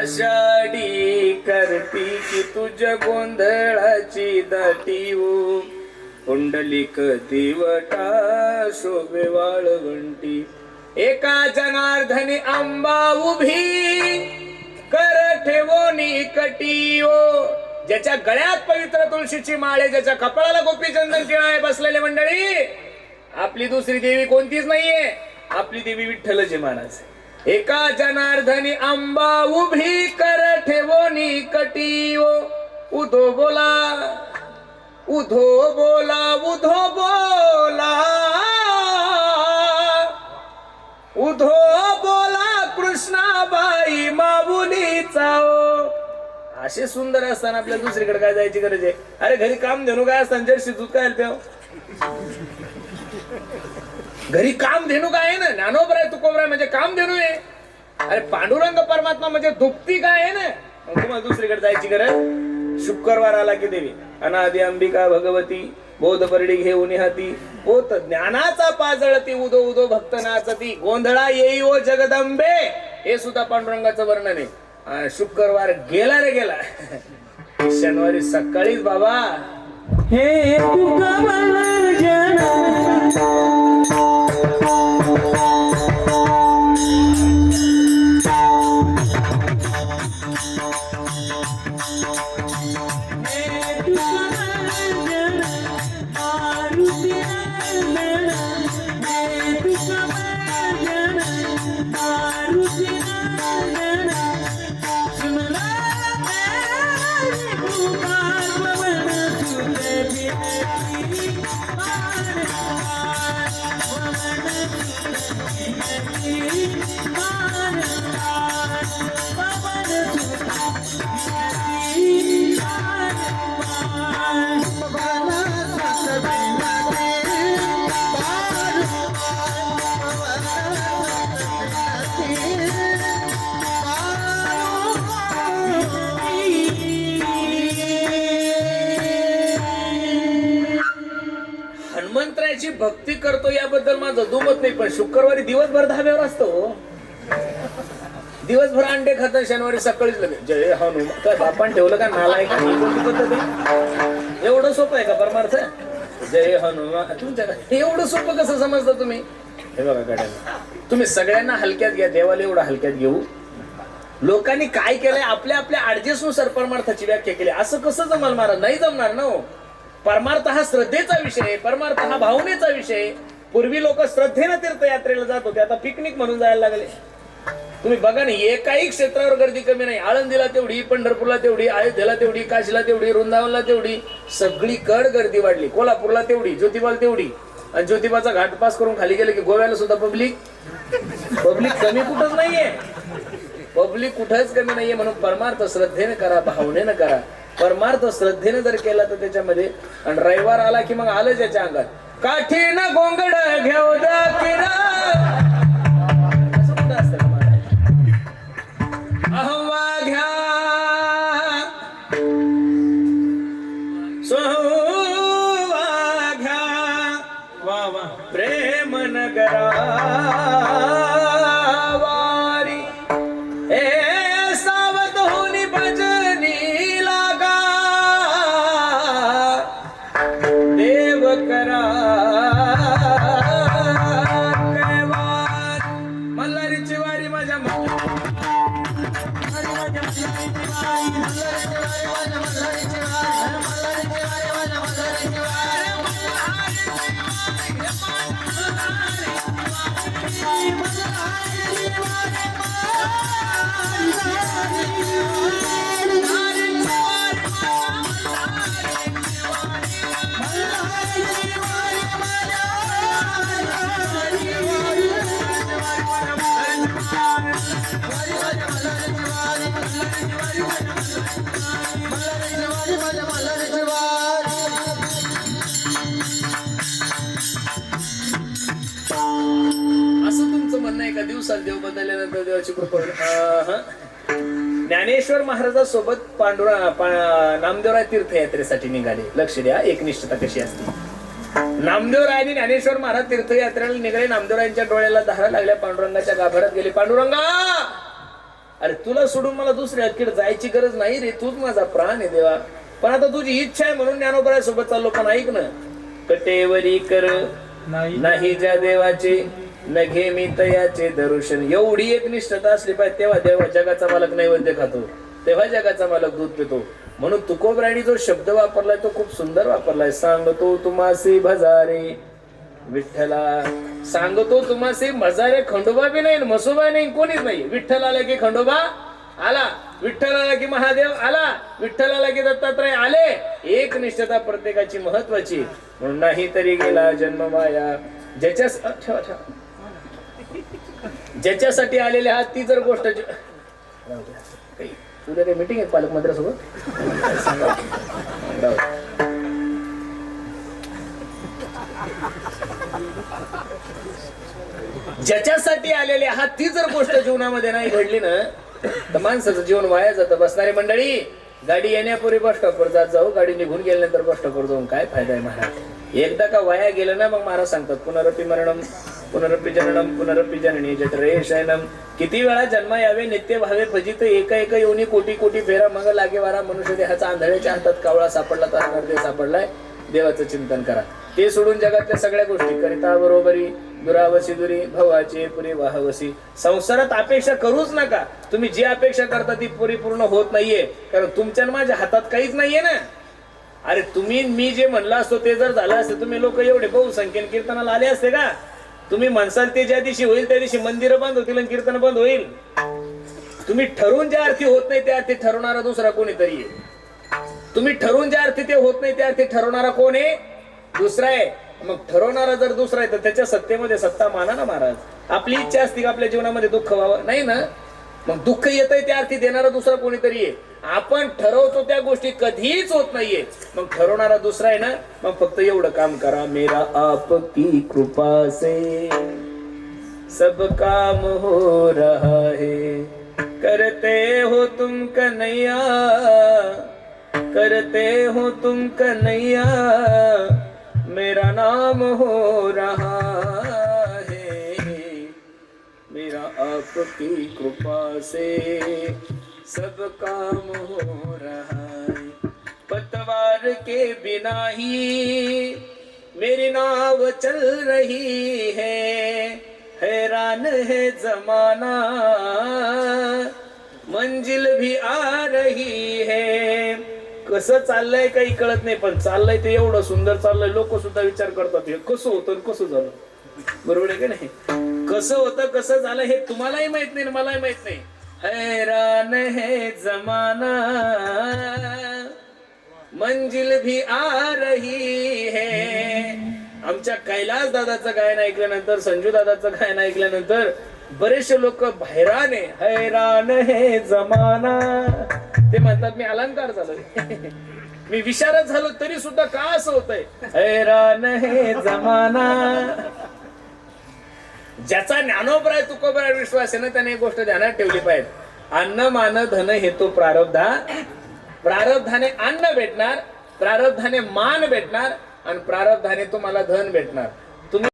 आषाढी करती की तुझ्या गोंधळाची दाटीव पुंडलिक दिवटा शोभे वाळवंटी एका जनार्दनी आंबा उभी कर ठेवोनी कटीओ ज्याच्या गळ्यात पवित्र तुळशीची माळे ज्याच्या कपाळाला गोपीचंदन टिळा बसलेले मंडळी आपली दुसरी देवी कोणतीच नाहीये आपली देवी विठ्ठलची मानस एका जनार्दनी आंबा उभी कर ठेवोनी कटीओ उधो बोला उधो बोला उधो बोला उधो बोला कृष्णाबाई माऊलीचा असे सुंदर असताना आपल्या दुसरीकडे काय जायची गरज आहे अरे घरी काम धेनू काय असताना जर्सी दूध काय घरी काम धेनू काय आहे ना ज्ञानोबर आहे तुकोबर म्हणजे काम धेनू आहे अरे पांडुरंग परमात्मा म्हणजे दुप्ती काय आहे ना तुम्हाला दुसरीकडे जायची गरज शुक्रवार आला की देवी अनादि अंबिका भगवती बोध परडी घेऊन हाती होत ज्ञानाचा पाजळती उदो उदो भक्त नाचती गोंधळा येई ओ जगदंबे हे सुद्धा पांडुरंगाचं वर्णन आहे शुक्रवार गेला रे गेला शनिवारी सकाळीच बाबा हे हनुमंतरायाची भक्ती करतो याबद्दल माझं दुमत नाही पण शुक्रवारी दिवसभर धाब्यावर असतो दिवसभर अंडे खात शनिवारी सकाळीच लगेच जय हनुमान काय बापान ठेवलं का नालायक एवढं सोपं आहे का परमार्थ जय हनुमान तुमच्या एवढं सोपं कसं समजतं तुम्ही हे बघा गाड्यांना तुम्ही सगळ्यांना हलक्यात घ्या देवाला एवढं हलक्यात घेऊ लोकांनी काय केलंय आपल्या आपल्या ऍडजस्टनुसार परमार्थाची व्याख्या केली असं कसं जमल महाराज नाही जमणार ना परमार्थ हा श्रद्धेचा विषय परमार्थ हा भावनेचा विषय पूर्वी लोक श्रद्धेनं तीर्थयात्रेला जात होते आता पिकनिक म्हणून जायला लागले तुम्ही बघा ना एकाही क्षेत्रावर गर्दी कमी नाही आळंदीला तेवढी पंढरपूरला तेवढी अयोध्येला तेवढी काशीला तेवढी वृंदावनला तेवढी सगळीकडे गर्दी वाढली कोल्हापूरला तेवढी ज्योतिबाला तेवढी आणि ज्योतिबाचा घाट पास करून खाली गेले की गोव्याला सुद्धा पब्लिक कमी कुठंच नाहीये पब्लिक कुठंच कमी नाहीये म्हणून परमार्थ श्रद्धेने करा भावनेनं करा परमार्थ श्रद्धेने जर केला तर त्याच्यामध्ये आणि रविवार आला की मग आलं त्याच्या अंगात काठीन गोंगड घेऊ अहवा घ्या सोवा घ्या वा वा प्रेम नगरा वारी ए सावध होनी भजनी लागा देव करा मल्हारीची वारी माझ्या दिवसात देव बदलल्यानंतर देवाची कृपा ज्ञानेश्वर महाराजांसोबत नामदेवराय तीर्थयात्रेसाठी निघाले लक्ष द्या एकनिष्ठता कशी असते नामदेवराय आणि ज्ञानेश्वर महाराज तीर्थयात्रेला निघाले नामदेवरायांच्या डोळ्याला धारा लागल्या पांडुरंगाच्या गाभाऱ्यात गेले पांडुरंगा अरे तुला सोडून मला दुसऱ्याकडे जायची गरज नाही रे, तूच माझा प्राण आहे देवा. पण आता तुझी इच्छा आहे म्हणून ज्ञानोबा सोबत चाललो. पण ऐक ना, कटेवरी कर नाही ज्या देवाचे, नघे मी तयाचे दर्शन. एवढी एक निष्ठता असली पाहिजे, तेव्हा देवा जगाचा मालक नैवेद्य खातो, तेव्हा जगाचा मालक दूध पितो. म्हणून तुकोबराणी जो शब्द वापरलाय तो खूप सुंदर वापरलाय. सांगतो तुम्हासी भजारे विठ्ठला, सांगतो तुम्हासी भजारे. खंडोबा बी नाही, मसोबा नाही, कोणीच नाही. विठ्ठल आला की खंडोबा आला, विठ्ठल आला की महादेव आला, विठ्ठल आला की दत्तात्रय आले. एक निष्ठता प्रत्येकाची महत्वाची. म्हणून नाही तरी गेला जन्म वाया. ज्याच्यासाठी आलेले आहात ती जर गोष्ट उद्या काही मीटिंग आहे पालकमंत्र्यासोबत, ज्याच्यासाठी आलेले आहात ती जर गोष्ट जीवनामध्ये नाही घडली ना, तर माणसाचं जीवन वाया जातं. बसणारी मंडळी, गाडी येण्यापूर्वी बस स्टॉपवर जात जाऊ, गाडी निघून गेल्यानंतर बस स्टॉपवर जाऊन काय फायदा आहे महाराज. एकदा का वाया गेलं ना, मग महाराज सांगतात पुनरपि मरणम पुनरपि जननम पुनरपि जननी जठरे शयनम. किती वेळा जन्म यावे नित्य भावे फजित, एका एका योनी कोटी कोटी फेरा मग लागे वारा. मनुष्य देहाचा आंधळ्याच्या हातात कावळा सापडला तर नरदेह सापडलाय. देवाचं चिंतन करा. ते सोडून जगातल्या सगळ्या गोष्टी करिता बरोबरी, दुरावसी दुरी भवाचे पुरी वाहवसी. संसारात अपेक्षा करूच नका. तुम्ही जी अपेक्षा करता ती परिपूर्ण होत नाहीये, कारण तुमच्या माझ्या हातात काहीच नाहीये ना. अरे तुम्ही मी जे म्हणलं असतो ते जर झालं असतं, तुम्ही लोक एवढे बहुसंख्येने कीर्तनाला आले असते का? तुम्ही म्हणसाल ते ज्या दिवशी होईल त्या दिवशी मंदिरं बंद होतील आणि कीर्तन बंद होईल. तुम्ही ठरवून ज्या अर्थी होत नाही त्या अर्थी ठरवणारा दुसरा कोणीतरी आहे. तुम्ही ठरवून ज्या अर्थी ते होत नाही त्या अर्थी ठरवणारा कोण आहे? दुसरा आहे. मग ठरवणारा जर दुसरा आहे तर त्याच्या सत्तेमध्ये सत्ता माना ना महाराज. आपली इच्छा असते का आपल्या जीवनामध्ये दुःख व्हावं? नाही ना. मग दुःख येतंय त्या अर्थी देणारा दुसरा कोणीतरी आहे. आपण ठरवतो त्या गोष्टी कधीच होत नाहीये. मग ठरवणारा दुसरा आहे ना. मग फक्त एवढं काम करा, मेरा आपकी कृपा से सब काम हो रहा है, करते हो तुम कन्हैया, करते हो तुम कन्हैया, मेरा नाम हो रहा है, मेरा आपकी कृपा से सब काम हो रहा है. पतवार के बिना ही मेरी नाव चल रही है, हैरान है जमाना मंजिल भी आ रही है. कसं चाललंय काही कळत नाही, पण चाललंय ते एवढं सुंदर चाललंय. लोक सुद्धा विचार करतात हे कसं होतं कसं झालं. बरोबर आहे का नाही? कसं होतं कसं झालं हे तुम्हालाही माहित नाही, मलाही माहित नाही. हैरान है जमाना मंजिल भी आ रही है. आमच्या कैलास दादाचं गायन ऐकल्यानंतर, संजू दादाचं गायन ऐकल्यानंतर बरेचसे लोक हैराण आहे. हैरान है जमाना. ते म्हणतात मी अलंकार झालो, मी विशारद झालो तरी सुद्धा का असं होतंय. हैरान है जमाना. ज्याचा ज्ञानोबराय तुकोबराय विश्वास आहे ना, त्याने एक गोष्ट ध्यानात ठेवली पाहिजे. अन्न मान धन हे तो प्रारब्धा. प्रारब्धाने अन्न भेटणार, प्रारब्धाने मान भेटणार आणि प्रारब्धाने तुम्हाला धन भेटणार.